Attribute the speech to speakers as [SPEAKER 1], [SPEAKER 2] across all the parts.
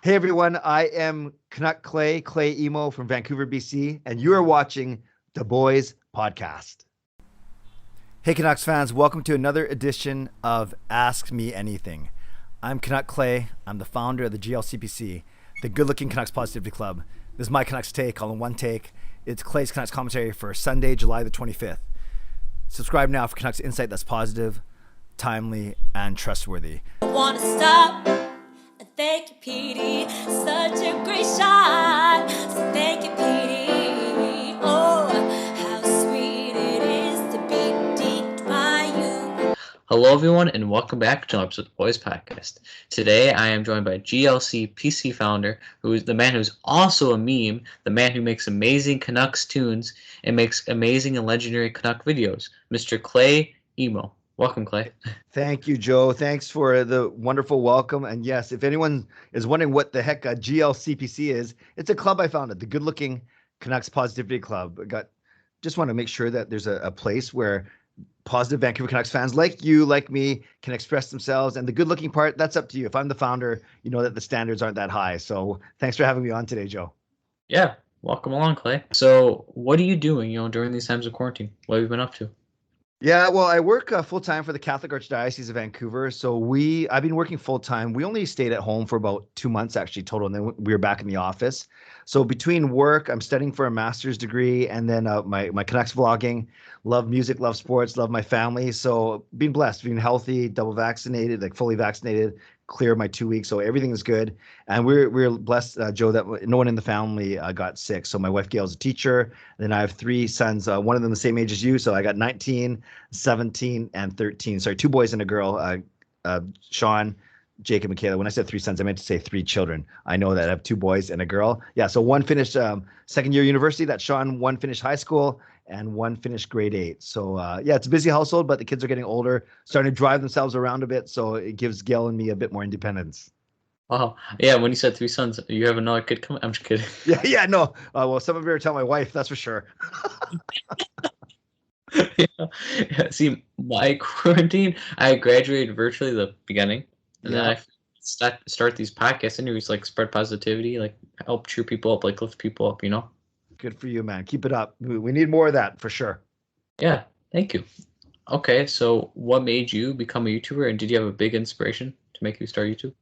[SPEAKER 1] Hey everyone, I am Canuck Clay Imoo from Vancouver, BC, and you are watching the Boys Podcast. Hey Canucks fans, welcome to another edition of Ask Me Anything. I'm Canuck Clay. I'm the founder of the GLCPC, the Good Looking Canucks Positivity Club. This is my Canucks take, all in one take. It's Clay's Canucks commentary for Sunday, July the 25th. Subscribe now for Canucks insight that's positive, timely, and trustworthy.
[SPEAKER 2] I wanna stop. Thank you, Petey. Such a great shot. So thank you, Petey. Oh, how sweet it is to be deeked by you.
[SPEAKER 3] Hello, everyone, and welcome back to another episode of the Boys Podcast. Today, I am joined by GLC PC founder, who is the man who's also a meme, the man who makes amazing Canucks tunes and makes amazing and legendary Canuck videos, Mr. Clay Imoo. Welcome, Clay.
[SPEAKER 1] Thank you, Joe. Thanks for the wonderful welcome. And yes, if anyone is wondering what the heck a GLCPC is, it's a club I founded, the Good Looking Canucks Positivity Club. Just want to make sure that there's a place where positive Vancouver Canucks fans like you, like me, can express themselves. And the good looking part, that's up to you. If I'm the founder, you know that the standards aren't that high. So thanks for having me on today, Joe.
[SPEAKER 3] Yeah, welcome along, Clay. So what are you doing, during these times of quarantine? What have you been up to?
[SPEAKER 1] Yeah, well, I work full-time for the Catholic Archdiocese of Vancouver. So I've been working full-time. We only stayed at home for about 2 months actually total, and then we were back in the office. So between work, I'm studying for a master's degree, and then my Canucks vlogging, love music, love sports, love my family. So being blessed, being healthy, double vaccinated, like fully vaccinated, clear my 2 weeks. So everything is good. And we're blessed, Joe, that no one in the family got sick. So my wife Gail's a teacher. And then I have 3 sons, one of them the same age as you. So I got 19, 17, and 13. Sorry, 2 boys and a girl, Sean, Jake, and Michaela. When I said 3 sons, I meant to say 3 children. I know that I have 2 boys and a girl. Yeah, so one finished second year university, that's Sean. One finished high school, and one finished grade 8. So yeah, it's a busy household, but the kids are getting older, starting to drive themselves around a bit. So it gives Gail and me a bit more independence.
[SPEAKER 3] Wow. Yeah, when you said 3 sons, you have another kid coming? I'm just kidding.
[SPEAKER 1] Yeah, no. Well, some of you are telling my wife, that's for sure.
[SPEAKER 3] Yeah. See, my quarantine, I graduated virtually the beginning, and then I start these podcast interviews, like spread positivity, like help cheer people up, like lift people up,
[SPEAKER 1] Good for you, man. Keep it up. We need more of that for sure.
[SPEAKER 3] Yeah, thank you. Okay, so what made you become a YouTuber, and did you have a big inspiration to make you start YouTube?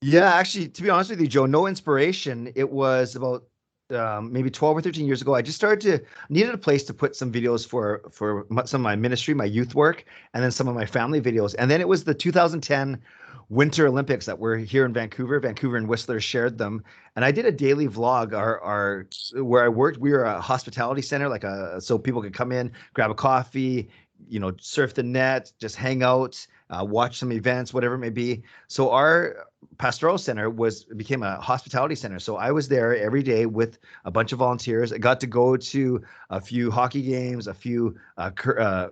[SPEAKER 1] Yeah, actually, to be honest with you, Joe, no inspiration. It was about maybe 12 or 13 years ago. I just needed a place to put some videos for some of my ministry, my youth work, and then some of my family videos. And then it was the 2010 Winter Olympics that were here in Vancouver. Vancouver and Whistler shared them. And I did a daily vlog. Our where I worked, we were a hospitality center, so people could come in, grab a coffee, surf the net, just hang out, watch some events, whatever it may be. So our pastoral center became a hospitality center. So I was there every day with a bunch of volunteers. I got to go to a few hockey games, a few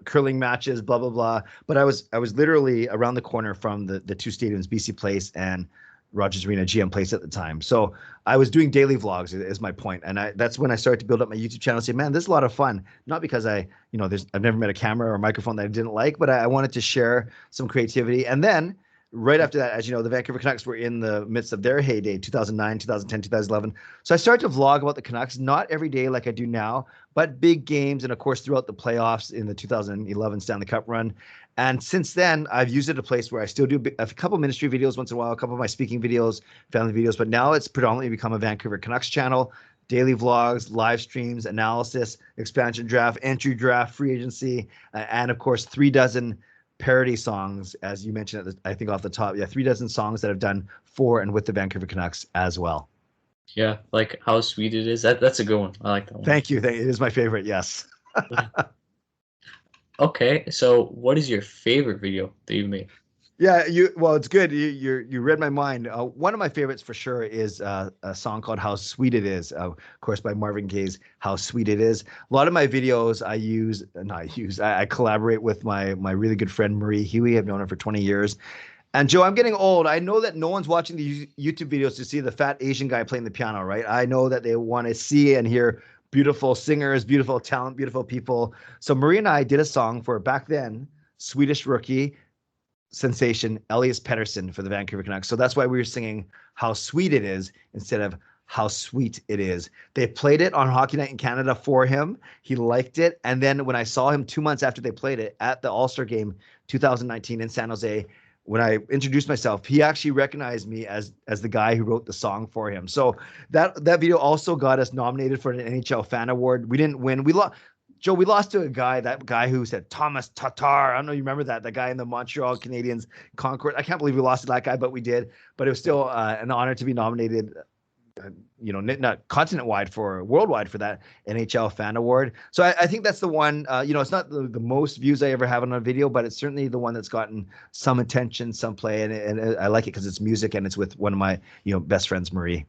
[SPEAKER 1] curling matches, blah, blah, blah. But I was literally around the corner from the 2 stadiums, BC Place and Rogers Arena, GM Place at the time. So I was doing daily vlogs is my point. And that's when I started to build up my YouTube channel and say, man, this is a lot of fun. Not because I've never met a camera or a microphone that I didn't like, but I wanted to share some creativity. And then right after that, as you know, the Vancouver Canucks were in the midst of their heyday, 2009, 2010, 2011. So I started to vlog about the Canucks, not every day like I do now, but big games. And of course, throughout the playoffs in the 2011 Stanley Cup run. And since then, I've used it a place where I still do a couple ministry videos once in a while, a couple of my speaking videos, family videos, but now it's predominantly become a Vancouver Canucks channel, daily vlogs, live streams, analysis, expansion draft, entry draft, free agency, and of course, 3 dozen parody songs, as you mentioned, I think off the top. Yeah, 3 dozen songs that I've done for and with the Vancouver Canucks as well.
[SPEAKER 3] Yeah, like How Sweet It Is. That's a good one. I like that one.
[SPEAKER 1] Thank you. It is my favorite, yes.
[SPEAKER 3] Okay, so what is your favorite video that you've made?
[SPEAKER 1] Yeah, well, it's good. You read my mind. One of my favorites for sure is a song called "How Sweet It Is," of course by Marvin Gaye's "How Sweet It Is." A lot of my videos I collaborate with my really good friend Marie Huey. I've known her for 20 years. And Joe, I'm getting old. I know that no one's watching the YouTube videos to see the fat Asian guy playing the piano, right? I know that they want to see and hear beautiful singers, beautiful talent, beautiful people. So Marie and I did a song for back then, Swedish Rookie, sensation Elias Pettersson for the Vancouver Canucks. So that's why we were singing How Sweet It Is instead of How Sweet It Is. They played it on Hockey Night in Canada for him. He liked it. And then when I saw him 2 months after they played it at the All-Star Game 2019 in San Jose, when I introduced myself, he actually recognized me as the guy who wrote the song for him. So that video also got us nominated for an NHL Fan Award. We didn't win. We lost. Joe, we lost to that guy who said Thomas Tatar. I don't know, you remember that guy in the Montreal Canadiens Concord. I can't believe we lost to that guy, but we did. But it was still an honor to be nominated, not continent-wide, for worldwide for that NHL Fan Award. So I think that's the one. It's not the most views I ever have on a video, but it's certainly the one that's gotten some attention, some play, and I like it because it's music and it's with one of my best friends, Marie.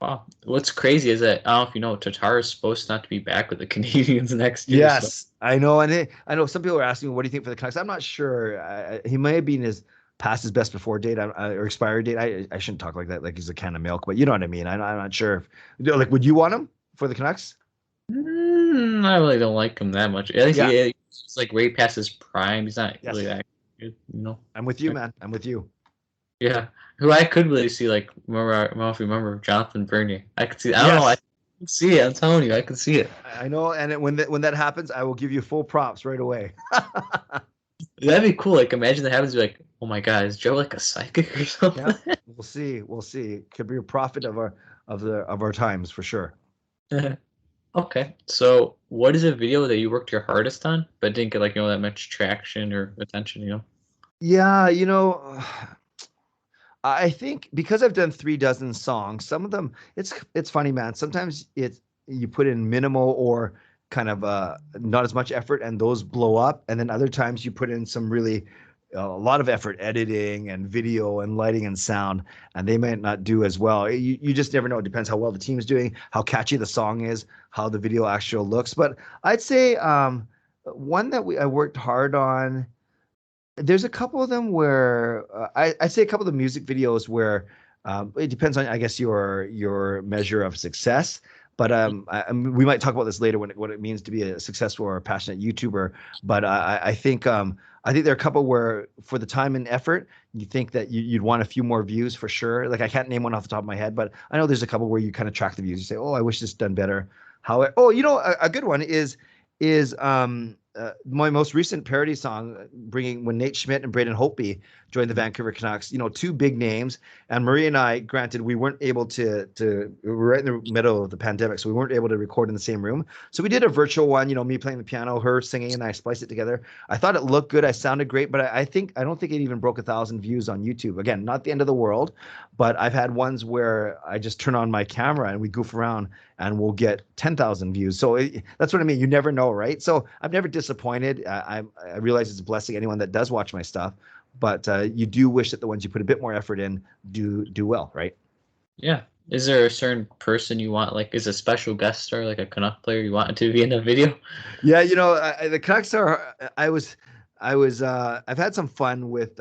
[SPEAKER 3] Wow. What's crazy is that, I don't know if you know, Tatar is supposed not to be back with the Canadians next year.
[SPEAKER 1] Yes,
[SPEAKER 3] so.
[SPEAKER 1] I know. And I know some people are asking me, what do you think for the Canucks? I'm not sure. He may have been past his best before date or expiry date. I shouldn't talk like that, like he's a can of milk, but you know what I mean. I'm not sure. Would you want him for the Canucks?
[SPEAKER 3] I really don't like him that much. At least he's like way past his prime. He's not really that good,
[SPEAKER 1] I'm with you, man. I'm with you.
[SPEAKER 3] Yeah, who I could really see, I don't know if you remember Jonathan Bernier. I could see. I don't know. I can see it. I'm telling you, I can see it.
[SPEAKER 1] I know, and when that happens, I will give you full props right away.
[SPEAKER 3] That'd be cool. Imagine that happens. Be like, oh my God, is Joe like a psychic or something?
[SPEAKER 1] Yeah, we'll see. We'll see. Could be a prophet of our times for sure.
[SPEAKER 3] Okay, so what is a video that you worked your hardest on but didn't get that much traction or attention?
[SPEAKER 1] Yeah, I think because I've done 36 songs, some of them, it's funny, man. Sometimes you put in minimal or kind of not as much effort and those blow up. And then other times you put in some really a lot of effort editing and video and lighting and sound, and they might not do as well. You just never know. It depends how well the team's doing, how catchy the song is, how the video actually looks. But I'd say one that I worked hard on, there's a couple of them where I'd say a couple of the music videos where it depends on, I guess, your measure of success. But we might talk about this later what it means to be a successful or a passionate YouTuber. But I think there are a couple where for the time and effort, you think that you'd want a few more views for sure. I can't name one off the top of my head, but I know there's a couple where you kind of track the views. You say, oh, I wish this done better. A good one is my most recent parody song, when Nate Schmidt and Braden Holtby joined the Vancouver Canucks, two big names. And Marie and I, granted, we weren't able to we were right in the middle of the pandemic, so we weren't able to record in the same room. So we did a virtual one, me playing the piano, her singing, and I spliced it together. I thought it looked good. I sounded great, but I don't think it even broke 1,000 views on YouTube. Again, not the end of the world, but I've had ones where I just turn on my camera and we goof around and we'll get 10,000 views. So that's what I mean. You never know, right? So I'm never disappointed. I realize it's a blessing anyone that does watch my stuff, but you do wish that the ones you put a bit more effort in do well, right? Yeah.
[SPEAKER 3] Is there a certain person you want, is a special guest star, like a Canuck player you want to be in the video?
[SPEAKER 1] Yeah, the Canucks are. I've had some fun with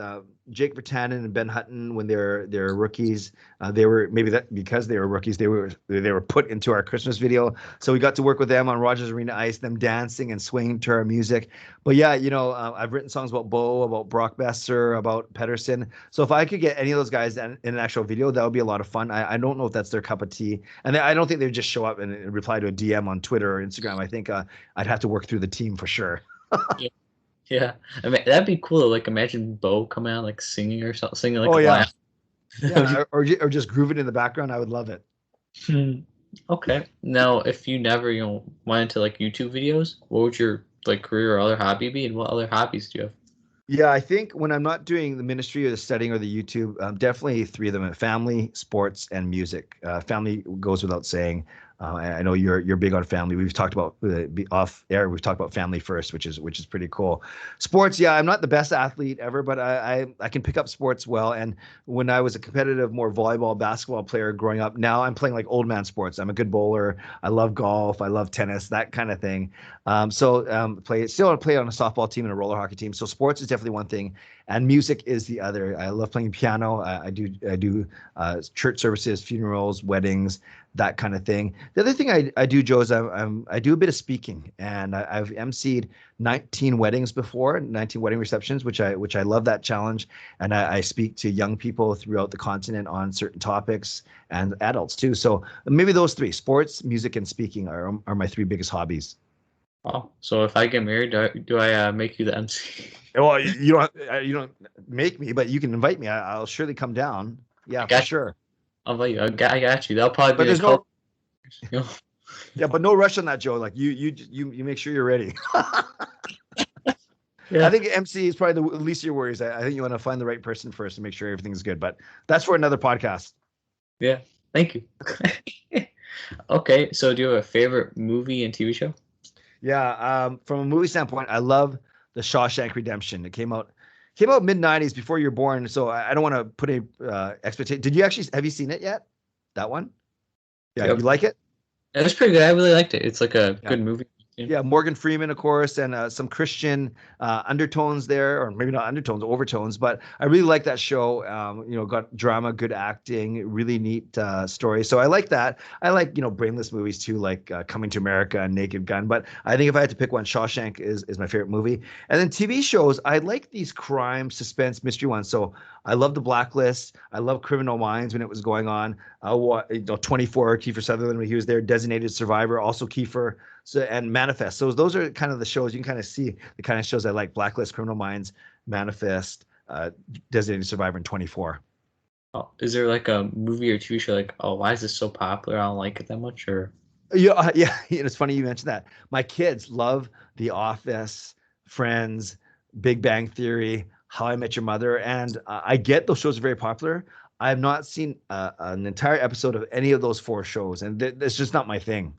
[SPEAKER 1] Jake Virtanen and Ben Hutton when they're rookies. They were because they were rookies, they were put into our Christmas video. So we got to work with them on Rogers Arena Ice, them dancing and swinging to our music. But yeah, I've written songs about Bo, about Brock Besser, about Pettersson. So if I could get any of those guys in an actual video, that would be a lot of fun. I don't know if that's their cup of tea, and I don't think they would just show up and reply to a DM on Twitter or Instagram. I think I'd have to work through the team for sure.
[SPEAKER 3] Yeah. Yeah, I mean that'd be cool. Imagine Bo coming out singing or something, singing
[SPEAKER 1] oh yeah, yeah, or just grooving in the background. I would love it.
[SPEAKER 3] Okay, now if you never went into YouTube videos, what would your career or other hobby be, and what other hobbies do you have?
[SPEAKER 1] Yeah, I think when I'm not doing the ministry or the studying or the YouTube, definitely 3 of them: family, sports, and music. Family goes without saying. I know you're big on family. We've talked about off air. We've talked about family first, which is pretty cool. Sports, yeah, I'm not the best athlete ever, but I can pick up sports well. And when I was a competitive, more volleyball, basketball player growing up, now I'm playing old man sports. I'm a good bowler. I love golf. I love tennis, that kind of thing. Still play on a softball team and a roller hockey team. So sports is definitely one thing. and music is the other. I love playing piano. I do church services, funerals, weddings, that kind of thing. The other thing I do, Joe, is I do a bit of speaking, and I've emceed 19 weddings before, 19 wedding receptions, which I love that challenge. And I speak to young people throughout the continent on certain topics, and adults too. So maybe those three: sports, music, and speaking are my three biggest hobbies.
[SPEAKER 3] Oh, so if I get married, do I make you the MC?
[SPEAKER 1] Well, you don't make me, but you can invite me. I'll surely come down. Yeah, for sure.
[SPEAKER 3] I'll invite you. I got you. That'll probably
[SPEAKER 1] But
[SPEAKER 3] be
[SPEAKER 1] there's
[SPEAKER 3] a couple.
[SPEAKER 1] no. Yeah, but no rush on that, Joe. Like you make sure you're ready.
[SPEAKER 3] Yeah.
[SPEAKER 1] I think MC is probably the least of your worries. I think you want to find the right person first and make sure everything's good. But that's for another podcast.
[SPEAKER 3] Yeah. Thank you. Okay, so do you have a favorite movie and TV show?
[SPEAKER 1] Yeah, from a movie standpoint, I love The Shawshank Redemption. It came out mid '90s before you're born, so I don't want to put a expectation. Have you seen it yet? That one? Yeah,
[SPEAKER 3] Yep.
[SPEAKER 1] You like it?
[SPEAKER 3] It was pretty good. I really liked it. It's like a
[SPEAKER 1] Yeah.
[SPEAKER 3] good movie.
[SPEAKER 1] Yeah, Morgan Freeman, of course, and some Christian undertones there, or maybe not undertones, overtones. But I really like that show. Got drama, good acting, really neat story. So I like that. I like brainless movies too, like Coming to America and Naked Gun. But I think if I had to pick one, Shawshank is my favorite movie. And then TV shows, I like these crime, suspense, mystery ones. So I love The Blacklist. I love Criminal Minds when it was going on. 24, Kiefer Sutherland when he was there. Designated Survivor, also Kiefer. So, and Manifest. So those are kind of the shows you can kind of see the kind of shows I like: Blacklist, Criminal Minds, Manifest, Designated Survivor, and 24.
[SPEAKER 3] Oh, is there like a movie or TV show like, oh, why is this so popular? I don't like it that much, or
[SPEAKER 1] Yeah. It's funny you mentioned that. My kids love The Office, Friends, Big Bang Theory, How I Met Your Mother, and I get those shows are very popular. I have not seen an entire episode of any of those 4 shows, and it's just not my thing.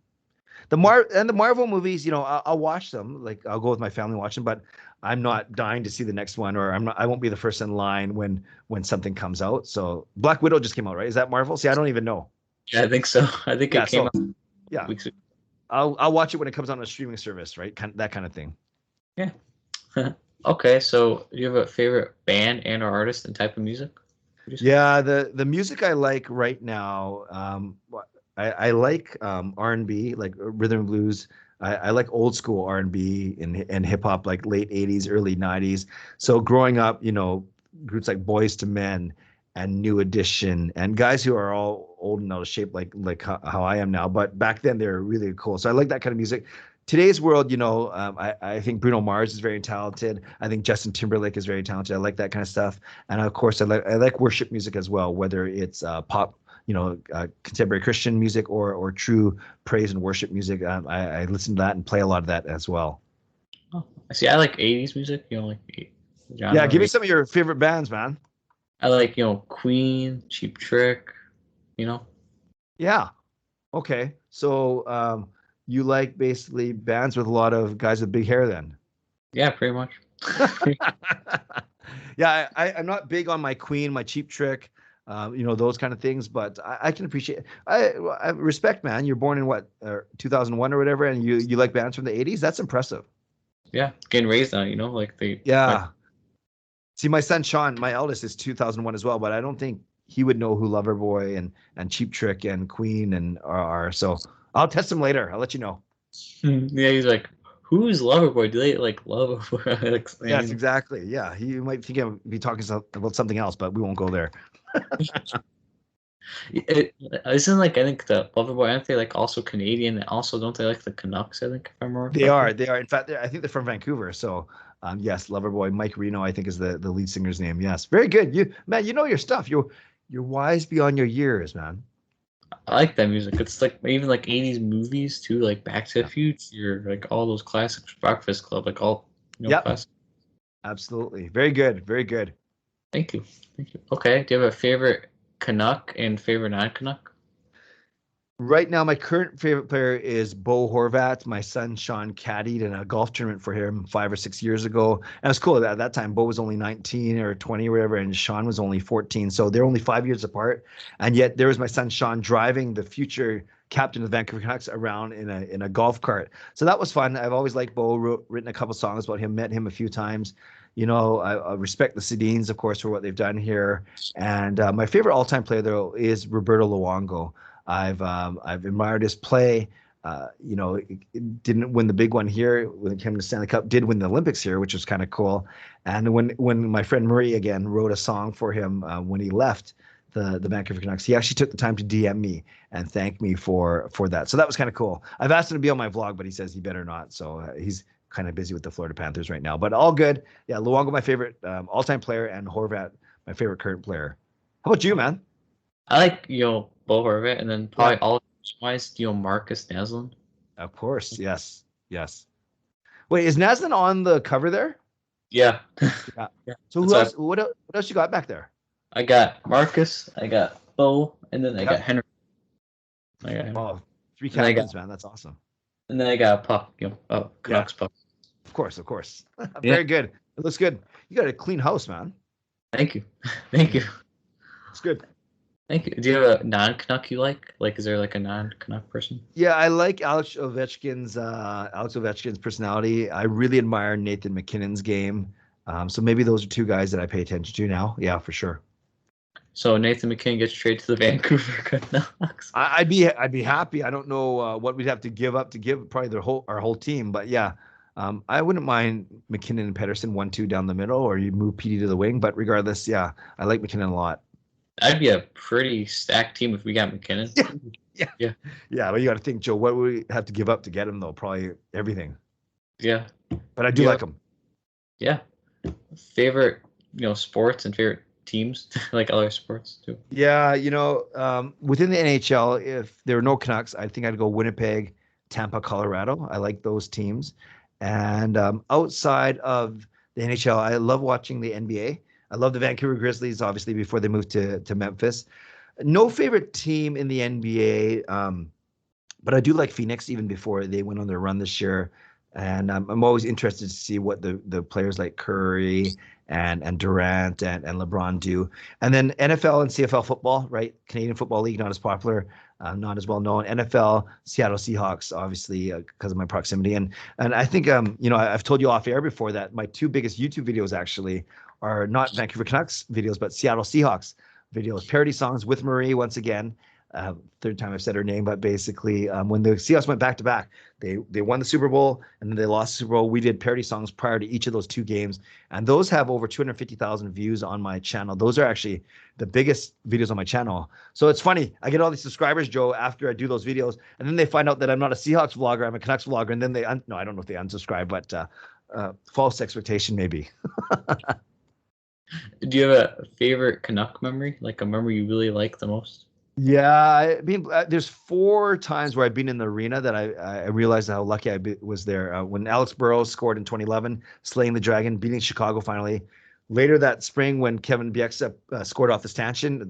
[SPEAKER 1] The Marvel movies, I'll watch them. Like I'll go with my family and watch them, but I'm not dying to see the next one, or I won't be the first in line when something comes out. So Black Widow just came out, right? Is that Marvel? See, I don't even know.
[SPEAKER 3] yeah, I think so. I think it came out
[SPEAKER 1] Yeah,
[SPEAKER 3] weeks ago.
[SPEAKER 1] I'll watch it when it comes on a streaming service, right? That kind of thing.
[SPEAKER 3] Yeah. Okay, so do you have a favorite band and or artist and type of music?
[SPEAKER 1] Yeah, the music I like right now, I like R&B, like rhythm and blues. I like old school R&B and hip hop, like late 80s, early 90s. So growing up, groups like Boys to Men and New Edition and guys who are all old and out of shape, like how I am now. But back then they were really cool. So I like that kind of music. Today's world, I think Bruno Mars is very talented. I think Justin Timberlake is very talented. I like that kind of stuff. And of course, I like worship music as well, whether it's pop, contemporary Christian music or true praise and worship music. I listen to that and play a lot of that as well.
[SPEAKER 3] Oh, I see. I like 80s music. Like genre.
[SPEAKER 1] Yeah, give me some of your favorite bands, man.
[SPEAKER 3] I like Queen, Cheap Trick.
[SPEAKER 1] Yeah. Okay. So you like basically bands with a lot of guys with big hair, then?
[SPEAKER 3] Yeah, pretty much.
[SPEAKER 1] Yeah, I'm not big on my Queen, my Cheap Trick. Those kind of things, but I can appreciate. I respect, man. You're born in what 2001 or whatever, and you like bands from the 80s. That's impressive.
[SPEAKER 3] Yeah, getting raised on like they.
[SPEAKER 1] Yeah. See, my son Sean, my eldest, is 2001 as well, but I don't think he would know who Loverboy and Cheap Trick and Queen and are. So I'll test him later. I'll let you know.
[SPEAKER 3] Yeah, he's like, who's Loverboy? Do they like Loverboy?
[SPEAKER 1] Yes, exactly. Yeah, he might think I'd be talking about something else, but we won't go there.
[SPEAKER 3] Isn't I think the Loverboy, aren't they like also Canadian? And also, don't they like the Canucks? I think if I'm remember.
[SPEAKER 1] They are. In fact, I think they're from Vancouver. So, yes, Loverboy, Mike Reno, I think is the lead singer's name. Yes, very good. You know your stuff. You're wise beyond your years, man.
[SPEAKER 3] I like that music. It's like even like 80s movies too, like Back to the Future, like all those classics, Breakfast Club, like all classics.
[SPEAKER 1] Absolutely. Very good. Very good.
[SPEAKER 3] Thank you. Okay. Do you have a favorite Canuck and favorite non-Canuck?
[SPEAKER 1] Right now, my current favorite player is Bo Horvat. My son Sean caddied in a golf tournament for him 5 or 6 years ago. And it was cool. At that time, Bo was only 19 or 20 or whatever, and Sean was only 14. So they're only 5 years apart. And yet there was my son Sean driving the future captain of the Vancouver Canucks around in a golf cart. So that was fun. I've always liked Bo, written a couple songs about him, met him a few times. I respect the Sedins, of course, for what they've done here. And my favorite all-time player, though, is Roberto Luongo. I've admired his play. It didn't win the big one here when it came to Stanley Cup. Did win the Olympics here, which was kind of cool. And when my friend Murray again wrote a song for him when he left the Vancouver Canucks, he actually took the time to DM me and thank me for that. So that was kind of cool. I've asked him to be on my vlog, but he says he better not. So he's kind of busy with the Florida Panthers right now, but all good. Yeah, Luongo, my favorite all-time player, and Horvat, my favorite current player. How about you, man?
[SPEAKER 3] I like, Bo Horvat, and then probably all wise, Marcus Naslund.
[SPEAKER 1] Of course, yes. Wait, is Naslund on the cover there?
[SPEAKER 3] Yeah.
[SPEAKER 1] Yeah. So who else? What else you got back there?
[SPEAKER 3] I got Marcus, I got Bo, and then I got Henry.
[SPEAKER 1] Oh, 3 captains, man. That's awesome.
[SPEAKER 3] And then I got Puck, Canucks Puck.
[SPEAKER 1] Of course. Very good. It looks good. You got a clean house, man.
[SPEAKER 3] Thank you. It's
[SPEAKER 1] good.
[SPEAKER 3] Thank you. Do you have a non-Canuck you like? Like, is there like a non-Canuck person?
[SPEAKER 1] Yeah, I like Alex Ovechkin's personality. I really admire Nathan McKinnon's game. So maybe those are 2 guys that I pay attention to now. Yeah, for sure.
[SPEAKER 3] So Nathan McKinnon gets traded to the Vancouver Canucks.
[SPEAKER 1] I'd be happy. I don't know what we'd have to give up to give probably our whole team, but yeah, I wouldn't mind McKinnon and Pettersson 1-2 down the middle, or you move PD to the wing. But regardless, yeah, I like McKinnon a lot.
[SPEAKER 3] That'd be a pretty stacked team if we got McKinnon.
[SPEAKER 1] Yeah. But you got to think, Joe, what would we have to give up to get him though? Probably everything.
[SPEAKER 3] Yeah.
[SPEAKER 1] But I do like him.
[SPEAKER 3] Yeah. Favorite, sports and favorite teams, like other sports too.
[SPEAKER 1] Yeah, within the NHL, if there were no Canucks, I think I'd go Winnipeg, Tampa, Colorado. I like those teams. And outside of the NHL, I love watching the NBA. I love the Vancouver Grizzlies, obviously, before they moved to Memphis. No favorite team in the NBA, but I do like Phoenix even before they went on their run this year. And I'm always interested to see what the players like Curry and Durant and LeBron do. And then NFL and CFL football, right? Canadian Football League, not as popular, not as well known. NFL, Seattle Seahawks, obviously, because of my proximity. And I think, I've told you off air before that my 2 biggest YouTube videos actually are not Vancouver Canucks videos, but Seattle Seahawks videos, parody songs with Marie once again. 3rd time I've said her name, but basically when the Seahawks went back to back, they won the Super Bowl and then they lost the Super Bowl. We did parody songs prior to each of those 2 games, and those have over 250,000 views on my channel. Those are actually the biggest videos on my channel. So it's funny, I get all these subscribers, Joe, after I do those videos, and then they find out that I'm not a Seahawks vlogger, I'm a Canucks vlogger, and then I don't know if they unsubscribe, but false expectation maybe.
[SPEAKER 3] Do you have a favorite Canuck memory, like a memory you really like the most?
[SPEAKER 1] Yeah, there's 4 times where I've been in the arena that I realized how lucky was there. When Alex Burrows scored in 2011, slaying the Dragon, beating Chicago finally. Later that spring, when Kevin Bieksa scored off the stanchion,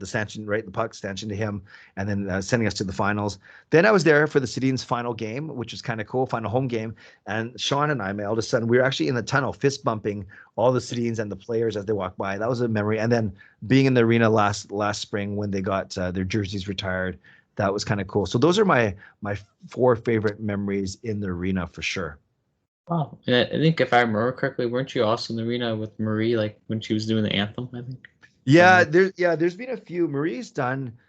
[SPEAKER 1] right, the puck stanchion to him, and then sending us to the finals. Then I was there for the Sedin's final game, which was kind of cool, final home game. And Sean and I, my eldest son, we were actually in the tunnel, fist bumping all the Sedins and the players as they walked by. That was a memory. And then being in the arena last spring when they got their jerseys retired, that was kind of cool. So those are my 4 favorite memories in the arena for sure.
[SPEAKER 3] Wow. And I think if I remember correctly, weren't you also in the arena with Marie, like when she was doing the anthem, I think?
[SPEAKER 1] Yeah, there's been a few.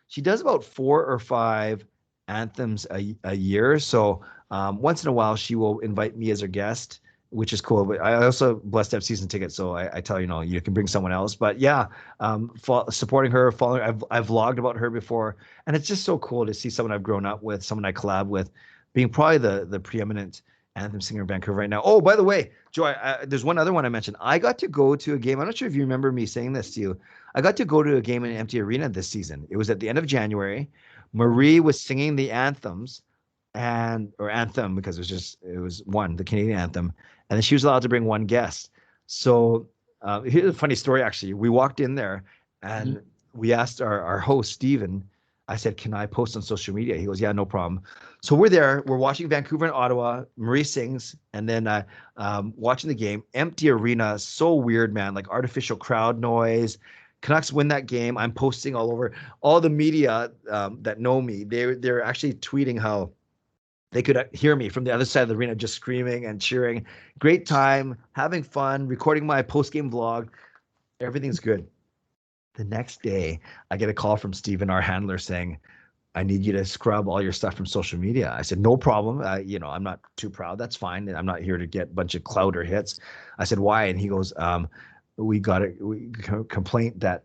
[SPEAKER 1] She does about 4 or 5 anthems a year. So once in a while she will invite me as her guest, which is cool. But I also blessed to have season tickets. So I tell you can bring someone else. But yeah, supporting her, following, I've vlogged about her before. And it's just so cool to see someone I've grown up with, someone I collab with, being probably the preeminent anthem singer in Vancouver right now. Oh, by the way, Joy, there's one other one I mentioned. I got to go to a game. I'm not sure if you remember me saying this to you. I got to go to a game in an empty arena this season. It was at the end of January. Marie was singing the anthems or anthem, because it was the Canadian anthem. And then she was allowed to bring 1 guest. So here's a funny story, actually. We walked in there and we asked our host, Steven, I said, can I post on social media? He goes, yeah, no problem. So we're there. We're watching Vancouver and Ottawa. Marie sings. And then watching the game. Empty arena. So weird, man. Like artificial crowd noise. Canucks win that game. I'm posting all over. All the media that know me, they're actually tweeting how they could hear me from the other side of the arena just screaming and cheering. Great time, having fun, recording my post-game vlog. Everything's good. The next day, I get a call from Steven, our handler, saying, I need you to scrub all your stuff from social media. I said, no problem. I'm not too proud. That's fine. I'm not here to get a bunch of clout or hits. I said, why? And he goes, we got a complaint that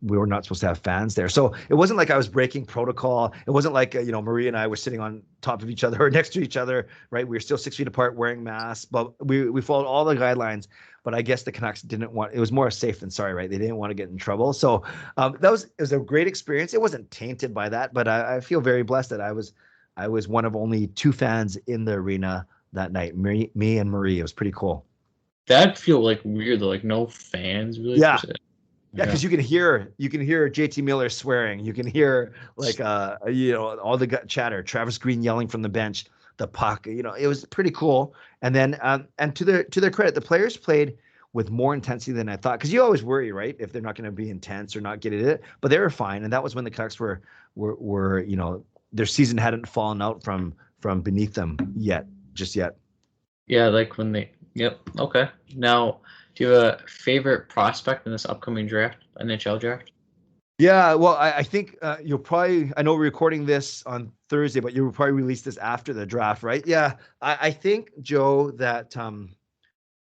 [SPEAKER 1] we were not supposed to have fans there. So it wasn't like I was breaking protocol. It wasn't like, Marie and I were sitting on top of each other or next to each other, right? We were still 6 feet apart wearing masks, but we followed all the guidelines. But I guess the Canucks didn't want, it was more safe than sorry, right? They didn't want to get in trouble. So it was a great experience. It wasn't tainted by that, but I feel very blessed that I was one of only 2 fans in the arena that night, me and Marie. It was pretty cool.
[SPEAKER 3] That'd feel like weird though, like no fans really.
[SPEAKER 1] Yeah. Yeah, because you can hear JT Miller swearing. You can hear like all the chatter. Travis Green yelling from the bench. The puck. It was pretty cool. And then and to their credit, the players played with more intensity than I thought. Because you always worry, right, if they're not going to be intense or not get it. But they were fine, and that was when the Canucks were their season hadn't fallen out from beneath them just yet.
[SPEAKER 3] Yeah, like when they. Yep. Okay. Now, do you have a favorite prospect in this upcoming draft, NHL draft?
[SPEAKER 1] Yeah, well, I think you'll probably, I know we're recording this on Thursday, but you'll probably release this after the draft, right? Yeah, I think, Joe, that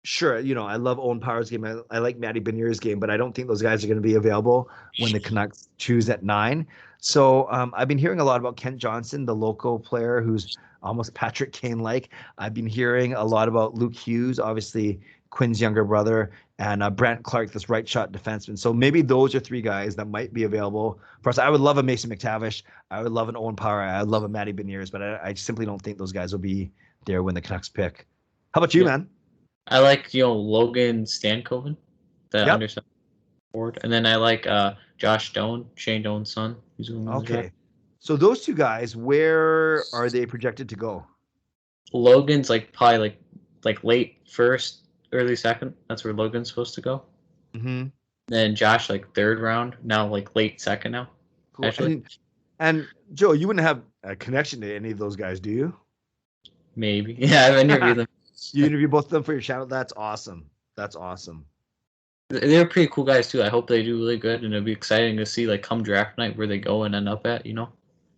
[SPEAKER 1] sure, I love Owen Power's game. I like Matty Beniers' game, but I don't think those guys are going to be available when the Canucks choose at 9. So I've been hearing a lot about Kent Johnson, the local player who's almost Patrick Kane-like. I've been hearing a lot about Luke Hughes, obviously Quinn's younger brother, and Brant Clark, this right shot defenseman. So maybe those are 3 guys that might be available for us. I would love a Mason McTavish. I would love an Owen Power. I would love a Matty Beniers, but I simply don't think those guys will be there when the Canucks pick. How about you, man?
[SPEAKER 3] I like, Logan Stankoven, the undersized forward. And then I like Josh Doan, Shane Doan's son. Who's
[SPEAKER 1] okay. So those 2 guys, where are they projected to go?
[SPEAKER 3] Logan's probably like late first, early second. That's where Logan's supposed to go.
[SPEAKER 1] Mm-hmm.
[SPEAKER 3] Then Josh 3rd round. Now late second now.
[SPEAKER 1] Cool.
[SPEAKER 3] Actually.
[SPEAKER 1] And Joe, you wouldn't have a connection to any of those guys, do you?
[SPEAKER 3] Maybe. Yeah, I've interviewed them.
[SPEAKER 1] You interview both of them for your channel. That's awesome. That's awesome.
[SPEAKER 3] They're pretty cool guys too. I hope they do really good, and it'll be exciting to see come draft night where they go and end up at.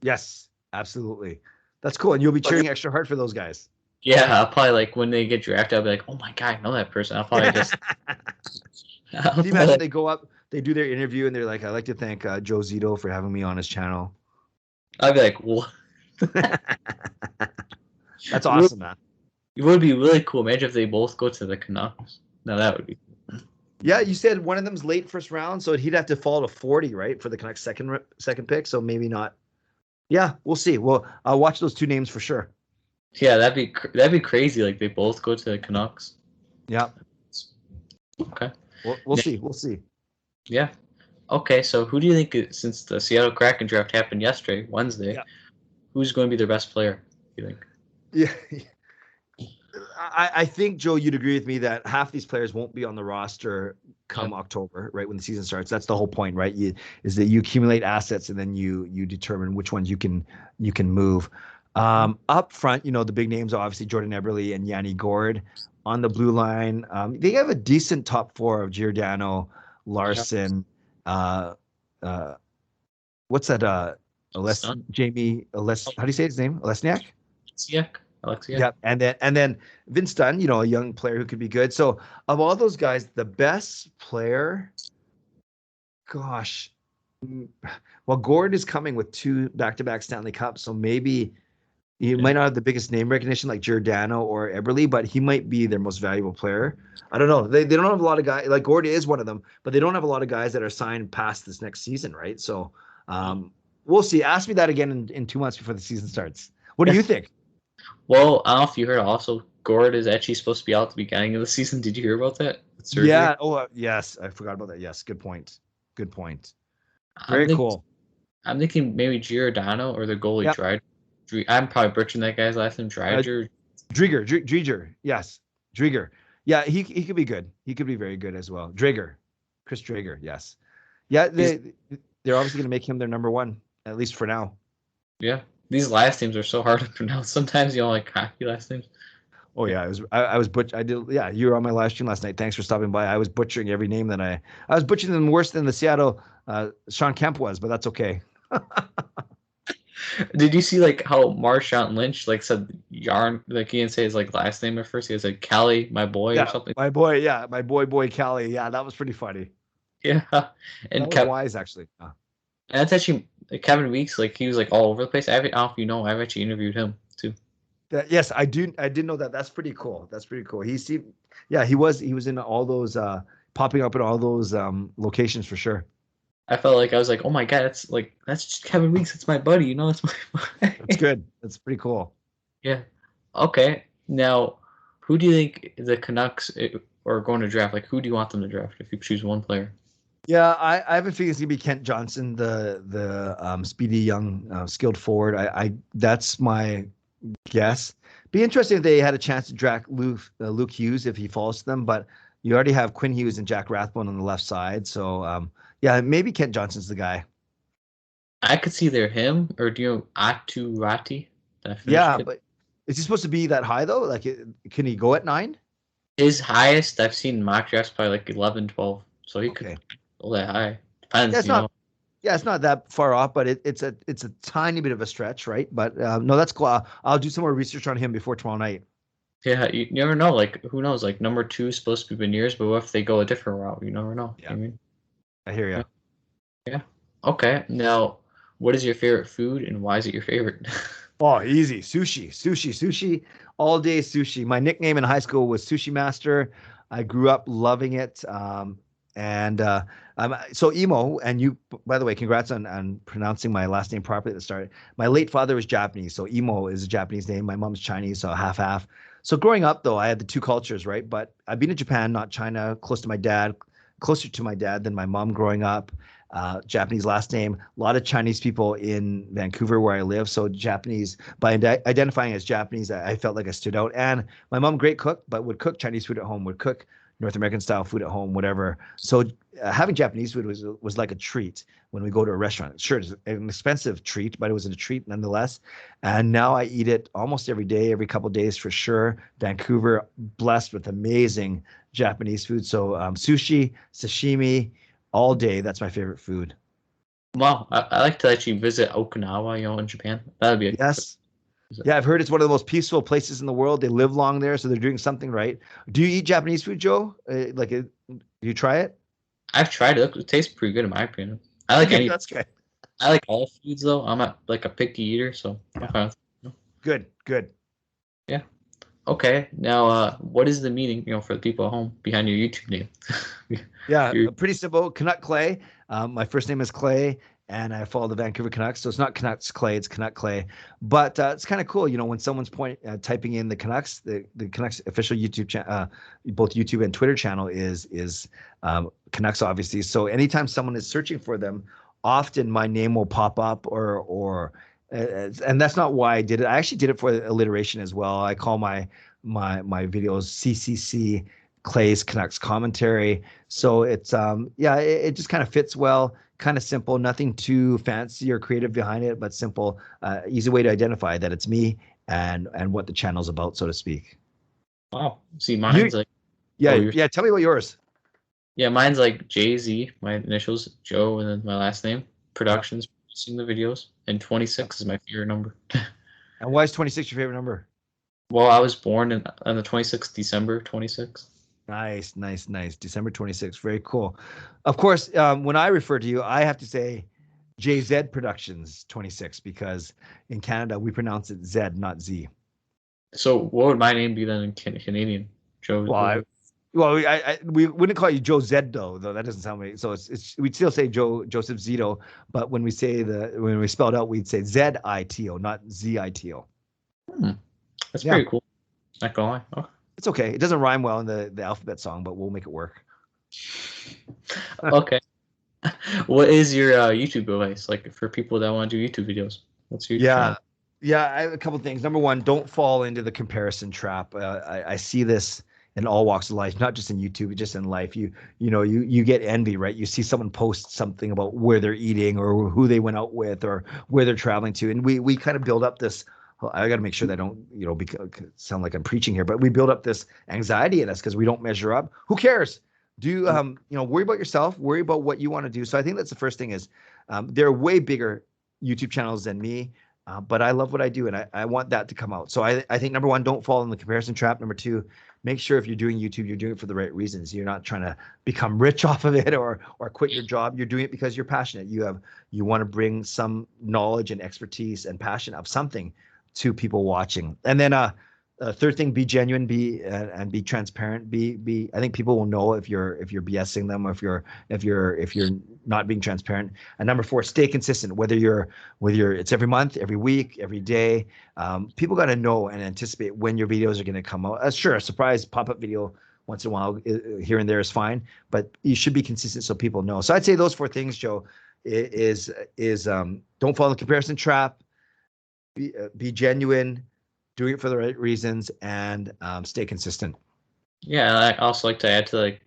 [SPEAKER 1] Yes, absolutely. That's cool, and you'll be cheering extra hard for those guys.
[SPEAKER 3] Yeah, I'll probably when they get drafted, I'll be like, oh my god, I know that person. I'll probably just.
[SPEAKER 1] Can you imagine they go up, they do their interview, and they're like, "I'd like to thank Joe Zito for having me on his channel."
[SPEAKER 3] I'd be like, what?
[SPEAKER 1] That's awesome, man.
[SPEAKER 3] It would be really cool. Imagine if they both go to the Canucks. No, that would be cool.
[SPEAKER 1] Yeah, you said one of them's late first round, so he'd have to fall to 40, right, for the Canucks second pick. So maybe not. Yeah, we'll see. Well, I'll watch those 2 names for sure.
[SPEAKER 3] Yeah, that'd be crazy. They both go to the Canucks.
[SPEAKER 1] Yeah.
[SPEAKER 3] Okay.
[SPEAKER 1] We'll see. We'll see.
[SPEAKER 3] Yeah. Okay. So who do you think, since the Seattle Kraken draft happened yesterday, Wednesday, who's going to be their best player? You think?
[SPEAKER 1] Yeah. I think, Joe, you'd agree with me that half these players won't be on the roster come October, right, when the season starts. That's the whole point, right? Is that you accumulate assets and then you determine which ones you can move. Up front, the big names are obviously Jordan Eberle and Yanni Gourde. On the blue line, they have a decent top 4 of Giordano, Larson. What's that? Jamie. How do you say his name? Olesniak.
[SPEAKER 3] Alexiak.
[SPEAKER 1] Yeah, and then Vince Dunn, a young player who could be good. So of all those guys, the best player, gosh, well, Gord is coming with 2 back-to-back Stanley Cups, so maybe he might not have the biggest name recognition like Giordano or Eberle, but he might be their most valuable player. I don't know. They don't have a lot of guys, like Gord is one of them, but they don't have a lot of guys that are signed past this next season, right? So we'll see. Ask me that again in 2 months before the season starts. What do you think?
[SPEAKER 3] Well, I don't know if you heard also, Gord is actually supposed to be out at the beginning of the season. Did you hear about that? Surgery?
[SPEAKER 1] Yeah. Oh, yes. I forgot about that. Yes. Good point. Very cool.
[SPEAKER 3] I'm thinking maybe Giordano or the goalie Driedger. I'm probably butchering that guy's last name. Driedger.
[SPEAKER 1] Driedger. Yes. Driedger. Yeah, he could be good. He could be very good as well. Chris Driedger. Yes. Yeah, they're obviously going to make him their number 1, at least for now.
[SPEAKER 3] Yeah. These last names are so hard to pronounce. Sometimes you don't like hockey last names.
[SPEAKER 1] Oh yeah, I was I did, yeah, you were on my live stream last night. Thanks for stopping by. I was butchering every name that I was butchering them worse than the Seattle Sean Kemp was, but that's okay.
[SPEAKER 3] Did you see like how Marshawn Lynch like said Yarn, like he didn't say his like last name at first. He said Callie, my boy, or
[SPEAKER 1] Yeah,
[SPEAKER 3] something.
[SPEAKER 1] my boy, yeah, my boy Callie. Yeah, that was pretty funny.
[SPEAKER 3] Yeah,
[SPEAKER 1] That
[SPEAKER 3] and
[SPEAKER 1] was wise actually.
[SPEAKER 3] and that's actually Kevin Weeks. Like he was like all over the place. I don't know if you know, I've actually interviewed him too.
[SPEAKER 1] Yes, I do. I did know that. That's pretty cool. That's pretty cool. He seemed, yeah, he was in all those popping up in all those locations for sure.
[SPEAKER 3] I felt like I was like, oh my god, that's just Kevin Weeks. It's my buddy. You know, it's my
[SPEAKER 1] That's good. That's pretty cool.
[SPEAKER 3] Yeah. Okay. Now, who do you think the Canucks are going to draft? Like, who do you want them to draft if you choose one player?
[SPEAKER 1] Yeah, I have a feeling it's gonna be Kent Johnson, the speedy young skilled forward. I that's my guess. Be interesting if they had a chance to draft Luke Hughes if he falls to them, but you already have Quinn Hughes and Jack Rathbone on the left side, so yeah, maybe Kent Johnson's the guy.
[SPEAKER 3] I could see either him or do you know Aturati, that Finnish
[SPEAKER 1] Yeah,
[SPEAKER 3] kid.
[SPEAKER 1] but is he supposed to be that high though? Like, can he go at 9?
[SPEAKER 3] His highest I've seen mock drafts probably like 11, 12. So he
[SPEAKER 1] Okay.
[SPEAKER 3] could go that high.
[SPEAKER 1] Yeah,
[SPEAKER 3] Depends,
[SPEAKER 1] it's
[SPEAKER 3] you know.
[SPEAKER 1] not. Yeah, it's not that far off, but it's a tiny bit of a stretch, right? But no, that's cool. I'll do some more research on him before tomorrow night.
[SPEAKER 3] Yeah, you never know. Like, who knows? Like, number 2 is supposed to be Beniers, but what if they go a different route? You never know.
[SPEAKER 1] Yeah,
[SPEAKER 3] You know what I mean?
[SPEAKER 1] I hear
[SPEAKER 3] Yeah.
[SPEAKER 1] you.
[SPEAKER 3] Yeah. Okay. Now, what is your favorite food and why is it your favorite?
[SPEAKER 1] Oh, easy. Sushi. All day sushi. My nickname in high school was Sushi Master. I grew up loving it. And so Emo, and you, by the way, congrats on pronouncing my last name properly at the start. My late father was Japanese, so Emo is a Japanese name. My mom's Chinese, so half. So growing up, though, I had the two cultures, right? But I've been to Japan, not China, closer to my dad than my mom growing up. Japanese last name. A lot of Chinese people in Vancouver where I live. So Japanese, by identifying as Japanese, I felt like I stood out. And my mom, great cook, but would cook Chinese food at home, would cook North American style food at home, whatever. So having Japanese food was like a treat when we go to a restaurant. Sure, it's an expensive treat, but it was a treat nonetheless. And now I eat it almost every day, every couple of days for sure. Vancouver, blessed with amazing Japanese food. So sushi, sashimi, all day. That's my favorite food.
[SPEAKER 3] Wow, I like to actually visit Okinawa, you know, in Japan. That would be a
[SPEAKER 1] Yes. Yeah, I've heard it's one of the most peaceful places in the world. They live long there, so they're doing something right. Do you eat Japanese food, Joe? Do you try it?
[SPEAKER 3] I've tried it. It tastes pretty good in my opinion. I like any.
[SPEAKER 1] That's good.
[SPEAKER 3] I like all foods though. I'm not like a picky eater, so I'm fine with it, you know?
[SPEAKER 1] Good.
[SPEAKER 3] Yeah. Okay. Now, what is the meaning, you know, for the people at home behind your YouTube name?
[SPEAKER 1] Yeah,
[SPEAKER 3] Your-
[SPEAKER 1] pretty simple. Canuck Clay. My first name is Clay, and I follow the Vancouver Canucks. So it's not Canucks Clay, it's Canuck Clay. But it's kind of cool, you know, when someone's typing in the Canucks, the Canucks official YouTube channel, both YouTube and Twitter channel is Canucks, obviously. So anytime someone is searching for them, often my name will pop up and that's not why I did it. I actually did it for alliteration as well. I call my videos CCC, Clay's Canucks commentary. So it's it just kind of fits well, kind of simple, nothing too fancy or creative behind it, but simple, easy way to identify that it's me and what the channel's about, so to speak.
[SPEAKER 3] wow. See, mine's like
[SPEAKER 1] Tell me about yours.
[SPEAKER 3] mine's like JZ, my initials, Joe, and then my last name. Productions, producing the videos, and 26 is my favorite number.
[SPEAKER 1] And why is 26 your favorite number?
[SPEAKER 3] Well, I was born on the 26th, December 26th.
[SPEAKER 1] Nice. December 26th. Very cool. Of course, when I refer to you, I have to say JZ Productions 26 because in Canada we pronounce it Z, not Z.
[SPEAKER 3] So what would my name be then in Canadian? Joe.
[SPEAKER 1] We wouldn't call you Joe Z though that doesn't sound right. So we'd still say Joseph Zito, but when we spell it out, we'd say ZITO, not ZITO.
[SPEAKER 3] That's pretty cool. Not gonna lie. Oh.
[SPEAKER 1] It's okay. It doesn't rhyme well in the alphabet song, but we'll make it work.
[SPEAKER 3] Okay. What is your YouTube device like for people that want to do YouTube videos? What's your channel?
[SPEAKER 1] Yeah, I have a couple of things. Number one, don't fall into the comparison trap. I see this in all walks of life, not just in YouTube, just in life. You get envy, right? You see someone post something about where they're eating or who they went out with or where they're traveling to, and we kind of build up this. Well, I got to make sure that I don't, sound like I'm preaching here, but we build up this anxiety in us because we don't measure up. Who cares? Do worry about yourself, worry about what you want to do. So I think that's the first thing is there are way bigger YouTube channels than me. But I love what I do, and I want that to come out. So I think number one, don't fall in the comparison trap. Number two, make sure if you're doing YouTube, you're doing it for the right reasons. You're not trying to become rich off of it or quit your job. You're doing it because you're passionate. You want to bring some knowledge and expertise and passion of something to people watching. And then third thing, be genuine, be transparent. I think people will know if you're BSing them or if you're not being transparent. And number four, stay consistent. Whether it's every month, every week, every day. People got to know and anticipate when your videos are going to come out. Sure, a surprise pop-up video once in a while here and there is fine, but you should be consistent so people know. So I'd say those four things, Joe, is don't fall in the comparison trap. Be genuine, doing it for the right reasons, and stay consistent.
[SPEAKER 3] Yeah, I also like to add to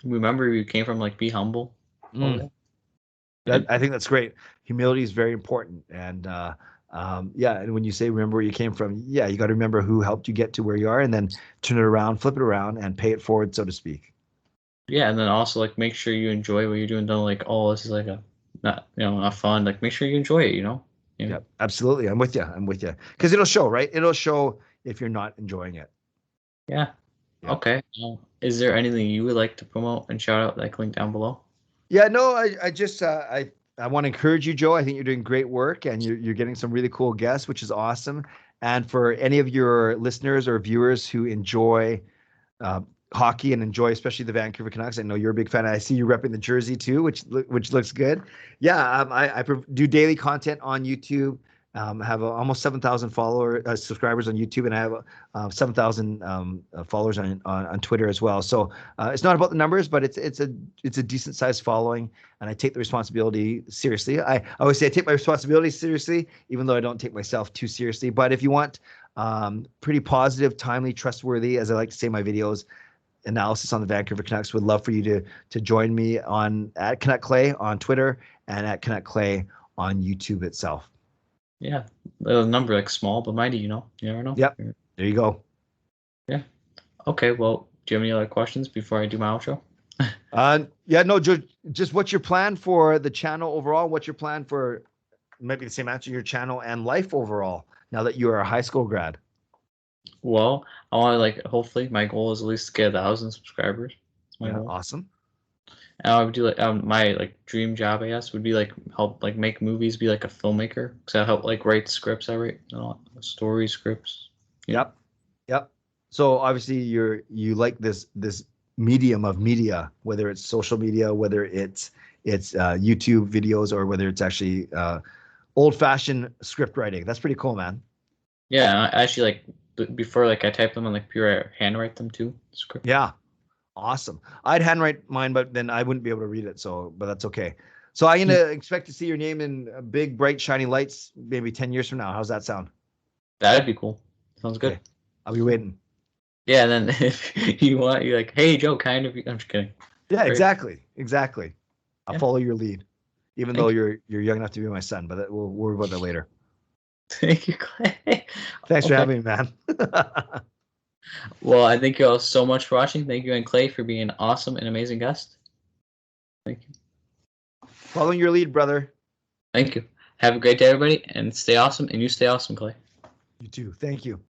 [SPEAKER 3] remember you came from, be humble.
[SPEAKER 1] I think that's great. Humility is very important, and and when you say remember where you came from, you got to remember who helped you get to where you are, and then turn it around, flip it around, and pay it forward, so to speak.
[SPEAKER 3] Yeah, and then also make sure you enjoy what you're doing. Don't this is not fun. Make sure you enjoy it.
[SPEAKER 1] Yeah, absolutely. I'm with you. Because it'll show, right? It'll show if you're not enjoying it.
[SPEAKER 3] Yeah. Okay. Is there anything you would like to promote and shout out, link down below?
[SPEAKER 1] Yeah, no, I just I want to encourage you, Joe. I think you're doing great work and you're getting some really cool guests, which is awesome. And for any of your listeners or viewers who enjoy hockey and enjoy especially the Vancouver Canucks, I know you're a big fan. I see you repping the jersey too, which looks good. Yeah, I do daily content on YouTube. Have almost 7,000 subscribers on YouTube, and I have 7,000 followers on Twitter as well. So it's not about the numbers, but it's a decent sized following, and I take the responsibility seriously. I always say I take my responsibility seriously, even though I don't take myself too seriously. But if you want pretty positive, timely, trustworthy, as I like to say in my videos, analysis on the Vancouver Canucks, would love for you to join me at Canuck Clay on Twitter and at Canuck Clay on YouTube itself.
[SPEAKER 3] Yeah, the number small but mighty, you never know.
[SPEAKER 1] Yep, there you go.
[SPEAKER 3] Yeah. Okay, well, do you have any other questions before I do my outro?
[SPEAKER 1] Just what's your plan for the channel overall? What's your plan for maybe the same answer, your channel and life overall, now that you are a high school grad?
[SPEAKER 3] Well, I want to hopefully my goal is at least to get 1,000 subscribers. That's my goal.
[SPEAKER 1] Awesome.
[SPEAKER 3] And I would do my dream job, I guess, would be help make movies, be a filmmaker, because I help write scripts. I write story scripts.
[SPEAKER 1] Yep. So obviously you like this medium of media, whether it's social media, whether it's YouTube videos, or whether it's actually old-fashioned script writing. That's pretty cool, man.
[SPEAKER 3] Yeah, I actually before I type them and pure handwrite them too. Script.
[SPEAKER 1] Yeah. Awesome. I'd handwrite mine, but then I wouldn't be able to read it. But that's okay. So I'm going to expect to see your name in big, bright, shiny lights maybe 10 years from now. How's that sound?
[SPEAKER 3] That'd be cool. Sounds good.
[SPEAKER 1] Okay. I'll be waiting.
[SPEAKER 3] Yeah. And then if you want, you're hey, Joe, kind of. I'm just kidding.
[SPEAKER 1] Yeah, exactly. I'll follow your lead, even though you're young enough to be my son, but we'll worry about that later.
[SPEAKER 3] Thank you, Clay.
[SPEAKER 1] Thanks for having me, man.
[SPEAKER 3] Well, I thank you all so much for watching. Thank you, and Clay, for being an awesome and amazing guest. Thank you.
[SPEAKER 1] Following your lead, brother.
[SPEAKER 3] Thank you. Have a great day, everybody, and stay awesome. And you stay awesome, Clay.
[SPEAKER 1] You too. Thank you.